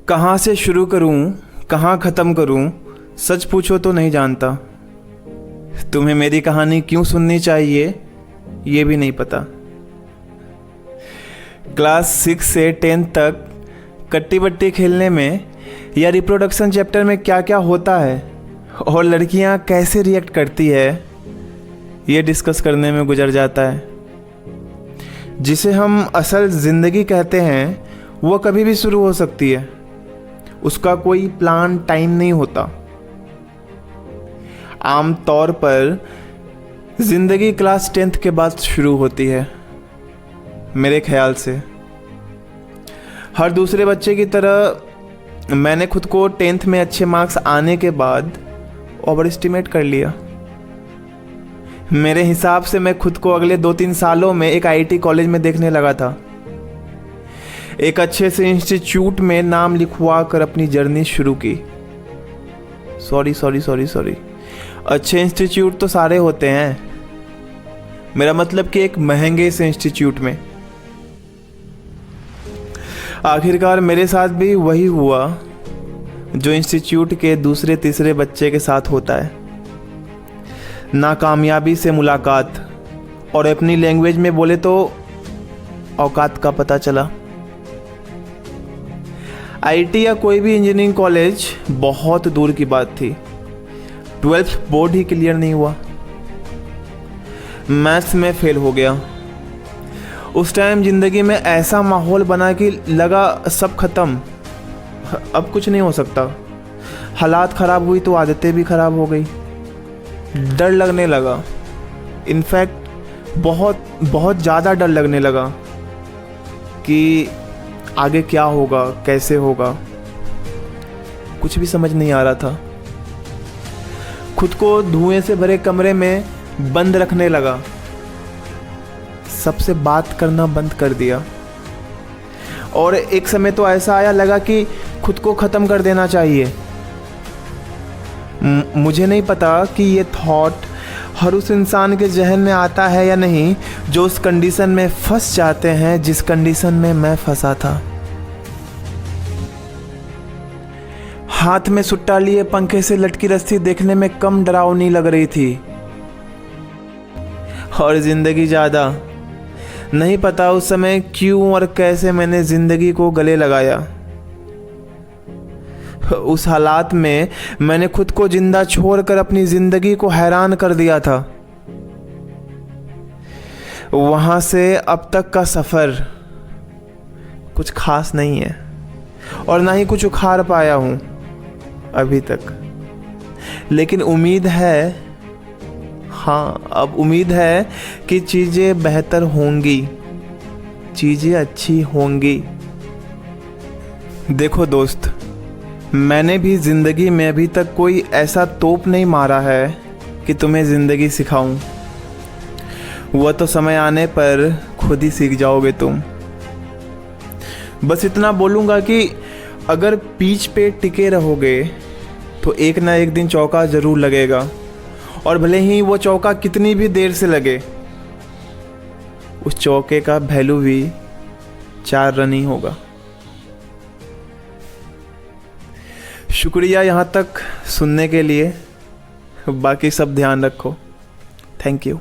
कहाँ से शुरू करूँ, कहाँ ख़त्म करूँ, सच पूछो तो नहीं जानता। तुम्हें मेरी कहानी क्यों सुननी चाहिए ये भी नहीं पता। क्लास 6 से 10 तक कट्टी बट्टी खेलने में या रिप्रोडक्शन चैप्टर में क्या क्या होता है और लड़कियां कैसे रिएक्ट करती है ये डिस्कस करने में गुजर जाता है। जिसे हम असल ज़िंदगी कहते हैं वो कभी भी शुरू हो सकती है, उसका कोई प्लान टाइम नहीं होता। आम तौर पर ज़िंदगी क्लास 10th के बाद शुरू होती है मेरे ख्याल से। हर दूसरे बच्चे की तरह मैंने खुद को 10th में अच्छे मार्क्स आने के बाद ओवर एस्टिमेट कर लिया। मेरे हिसाब से मैं खुद को अगले 2-3 सालों में एक आईआईटी कॉलेज में देखने लगा था। एक अच्छे से इंस्टीट्यूट में नाम लिखवा कर अपनी जर्नी शुरू की। सॉरी, अच्छे इंस्टीट्यूट तो सारे होते हैं, मेरा मतलब कि एक महंगे से इंस्टीट्यूट में। आखिरकार मेरे साथ भी वही हुआ जो इंस्टीट्यूट के दूसरे तीसरे बच्चे के साथ होता है। नाकामयाबी से मुलाकात, और अपनी लैंग्वेज में बोले तो औकात का पता चला। आईआईटी या कोई भी इंजीनियरिंग कॉलेज बहुत दूर की बात थी। 12th बोर्ड ही क्लियर नहीं हुआ, मैथ्स में फेल हो गया। उस टाइम ज़िंदगी में ऐसा माहौल बना कि लगा सब खत्म, अब कुछ नहीं हो सकता। हालात ख़राब हुई तो आदतें भी ख़राब हो गई। डर लगने लगा, इनफैक्ट बहुत ज़्यादा डर लगने लगा कि आगे क्या होगा, कैसे होगा, कुछ भी समझ नहीं आ रहा था। खुद को धुएं से भरे कमरे में बंद रखने लगा, सबसे बात करना बंद कर दिया। और एक समय तो ऐसा आया लगा कि खुद को ख़त्म कर देना चाहिए। मुझे नहीं पता कि ये थॉट हर उस इंसान के जहन में आता है या नहीं जो उस कंडीशन में फंस जाते हैं जिस कंडीशन में मैं फंसा था। हाथ में सुट्टा लिए पंखे से लटकी रस्सी देखने में कम डरावनी लग रही थी, और जिंदगी ज़्यादा। नहीं पता उस समय क्यों और कैसे मैंने जिंदगी को गले लगाया। उस हालात में मैंने खुद को जिंदा छोड़कर अपनी जिंदगी को हैरान कर दिया था। वहां से अब तक का सफर कुछ खास नहीं है, और ना ही कुछ उखाड़ पाया हूं अभी तक। लेकिन उम्मीद है, हाँ अब उम्मीद है कि चीजें बेहतर होंगी, चीजें अच्छी होंगी। देखो दोस्त, मैंने भी ज़िंदगी में अभी तक कोई ऐसा तोप नहीं मारा है कि तुम्हें ज़िंदगी सिखाऊं। वह तो समय आने पर खुद ही सीख जाओगे तुम। बस इतना बोलूँगा कि अगर पिच पे टिके रहोगे तो एक ना एक दिन चौका ज़रूर लगेगा, और भले ही वो चौका कितनी भी देर से लगे, उस चौके का वैल्यू भी 4 रन ही होगा। शुक्रिया यहाँ तक सुनने के लिए, बाकी सब ध्यान रखो। Thank you.